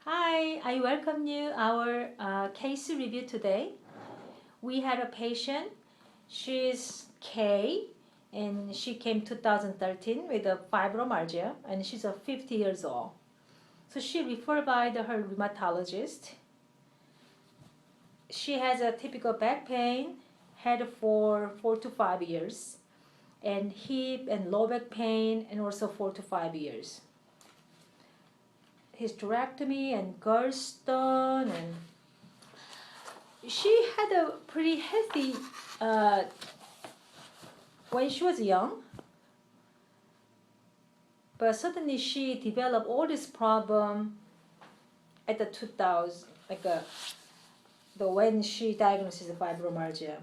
Hi, I welcome you our case review today. We had a patient. She's Kay, and she came 2013 with a fibromyalgia, and she's 50 years old. So she referred by her rheumatologist. She has a typical back pain, had for 4 to 5 years, and hip and low back pain, and also 4 to 5 years. Hysterectomy and gallstone, and she had a pretty healthy when she was young, but suddenly she developed all this problem at the 2000, the when she diagnosed with fibromyalgia.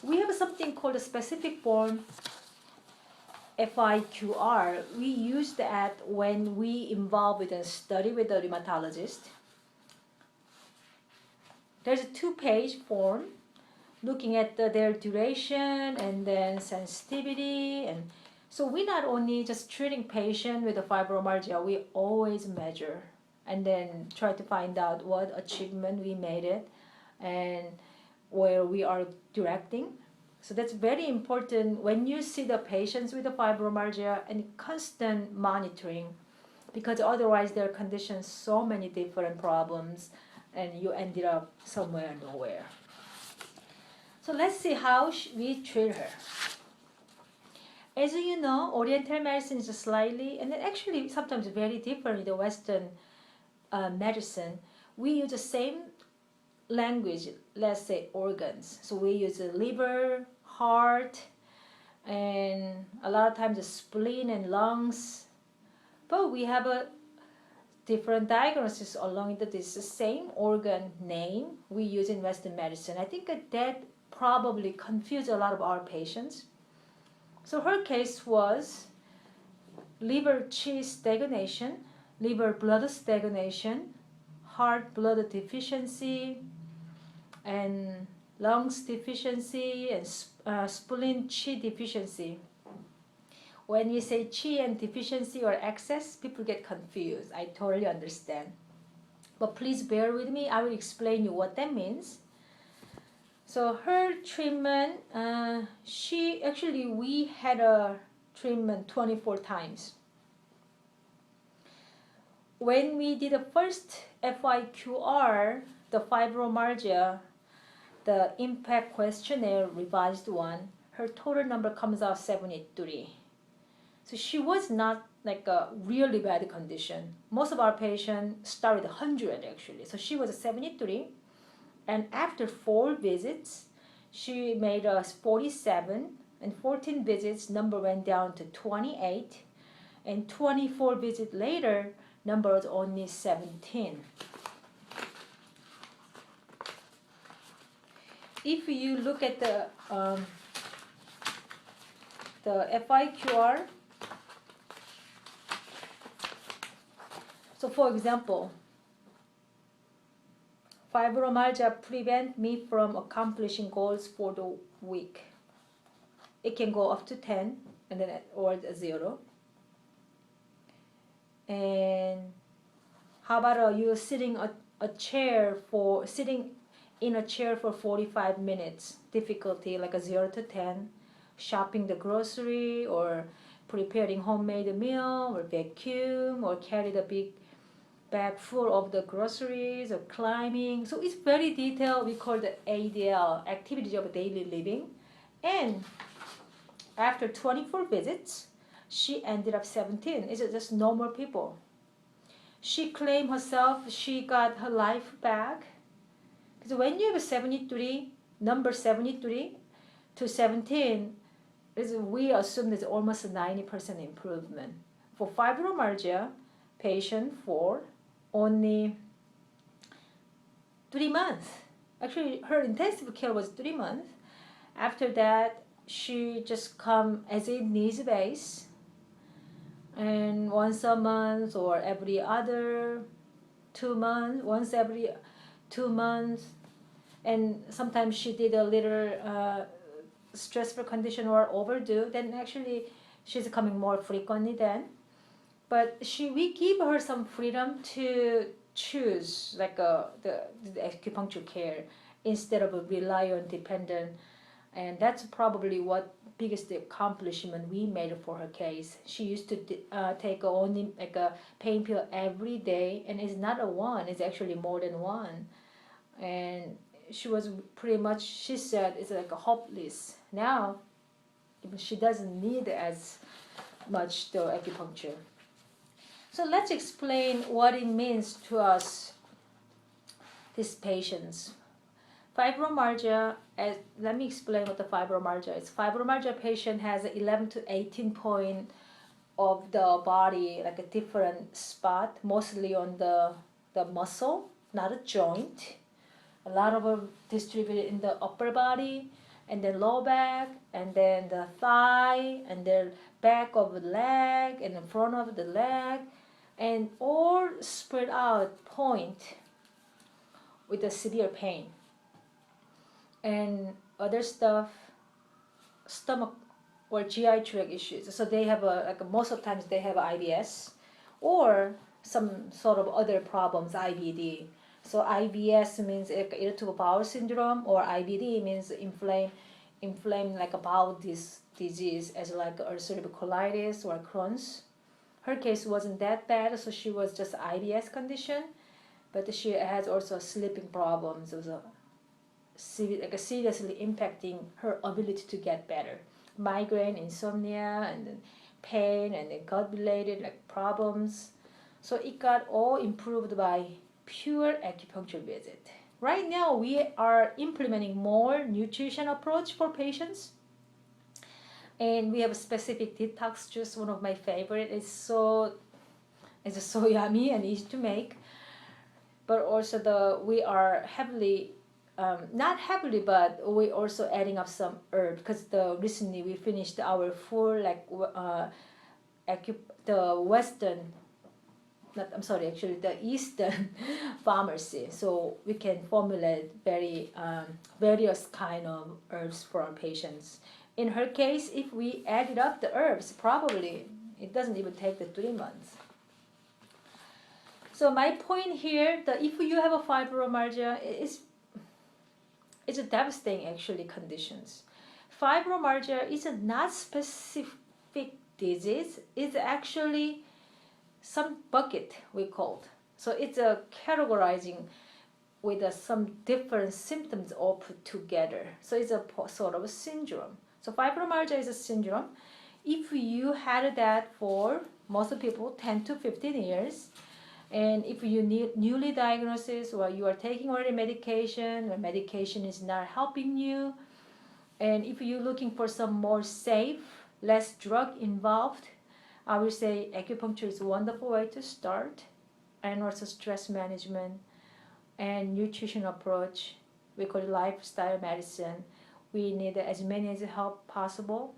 We have something called a specific form FIQR. We use that when we involve with a study with a rheumatologist. There's a 2-page form looking at their duration and then sensitivity. And so we not only just treating patient with a fibromyalgia, we always measure and then try to find out what achievement we made it and where we are directing. So that's very important when you see the patients with the fibromyalgia and constant monitoring, because otherwise their conditions so many different problems and you ended up somewhere nowhere. So let's see how we treat her. As you know, Oriental medicine is slightly, and actually sometimes very different in the Western medicine. We use the same language, let's say organs. So we use the liver, heart, and a lot of times the spleen and lungs. But we have a different diagnosis along this same organ name we use in Western medicine. I think that probably confused a lot of our patients. So her case was liver chi stagnation, liver blood stagnation, heart blood deficiency, and lungs deficiency, and spleen chi deficiency. When you say chi and deficiency or excess, people get confused. I totally understand. But please bear with me. I will explain you what that means. So her treatment, we had a treatment 24 times. When we did the first FIQR, the fibromyalgia, the impact questionnaire, revised one, her total number comes out 73. So she was not like a really bad condition. Most of our patients start with 100 actually. So she was 73. And after 4 visits, she made us 47. And 14 visits, number went down to 28. And 24 visits later, number was only 17. If you look at the FIQR, so for example, fibromyalgia prevent me from accomplishing goals for the week. It can go up to 10 and then or 0. And how about you sitting in a chair for 45 minutes? Difficulty like a 0 to 10. Shopping the grocery or preparing homemade meal or vacuum or carry the big bag full of the groceries or climbing. So it's very detailed. We call the ADL, activities of daily living. And after 24 visits, she ended up 17. It's just normal people. She claimed herself she got her life back. Because when you have a 73, number 73 to 17, we assume there's almost a 90% improvement. For fibromyalgia patient for only 3 months. Actually, her intensive care was 3 months. After that, she just come as a needs base, and once a month or every other 2 months, once every 2 months, and sometimes she did a little stressful condition or overdue. Then actually, She's coming more frequently then. But we give her some freedom to choose like the acupuncture care instead of rely on dependent, and that's probably what biggest accomplishment we made for her case. She used to take only like a pain pill every day, and it's not a one, it's actually more than one. And she was pretty much, she said, it's like a hopeless now. She doesn't need as much the acupuncture. So let's explain what it means to us, these patients. Fibromyalgia, let me explain what the fibromyalgia is. Fibromyalgia patient has 11 to 18 point of the body, like a different spot, mostly on the muscle, not a joint. A lot of them distributed in the upper body, and then lower back, and then the thigh, and then back of the leg, and the front of the leg, and all spread out point with a severe pain. And other stuff, stomach or GI tract issues. So they have most of the times they have IBS or some sort of other problems, IBD. So IBS means irritable bowel syndrome, or IBD means inflamed like a bowel disease, as like ulcerative colitis or Crohn's. Her case wasn't that bad, so she was just IBS condition, but she has also sleeping problems. It was seriously impacting her ability to get better. Migraine, insomnia, and then pain, and then gut-related like problems. So it got all improved by pure acupuncture visit. Right now, we are implementing more nutrition approach for patients. And we have a specific detox juice, one of my favorite. It's just so yummy and easy to make. But also we are heavily, not heavily, but we also adding up some herb, because recently we finished our full the Western, not, I'm sorry, actually the Eastern pharmacy. So we can formulate various kind of herbs for our patients. In her case, if we added up the herbs, probably it doesn't even take the 3 months. So my point here, that if you have a fibromyalgia, it's a devastating actually conditions. Fibromyalgia is a not specific disease. It's actually some bucket we called. So it's a categorizing with some different symptoms all put together. So it's a sort of a syndrome. So fibromyalgia is a syndrome. If you had that for most of people 10 to 15 years, and if you need newly diagnosis, or you are taking already medication, or medication is not helping you, and if you're looking for some more safe, less drug involved, I would say acupuncture is a wonderful way to start, and also stress management and nutrition approach. We call it lifestyle medicine. We need as many as help possible,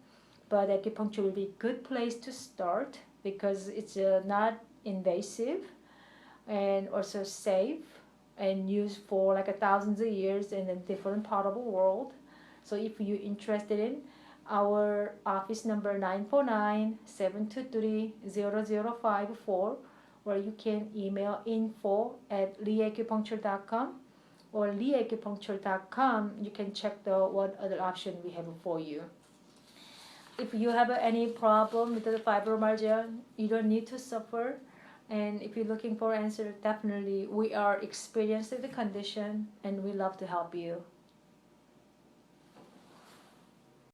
but acupuncture will be a good place to start because it's not invasive and also safe and used for like thousands of years in a different part of the world. So if you're interested in, our office number 949-723-0054, or you can email info@leacupuncture.com, or leacupuncture.com. You can check what other option we have for you. If you have any problem with the fibromyalgia, you don't need to suffer. And if you're looking for answer, definitely we are experienced in the condition and we love to help you.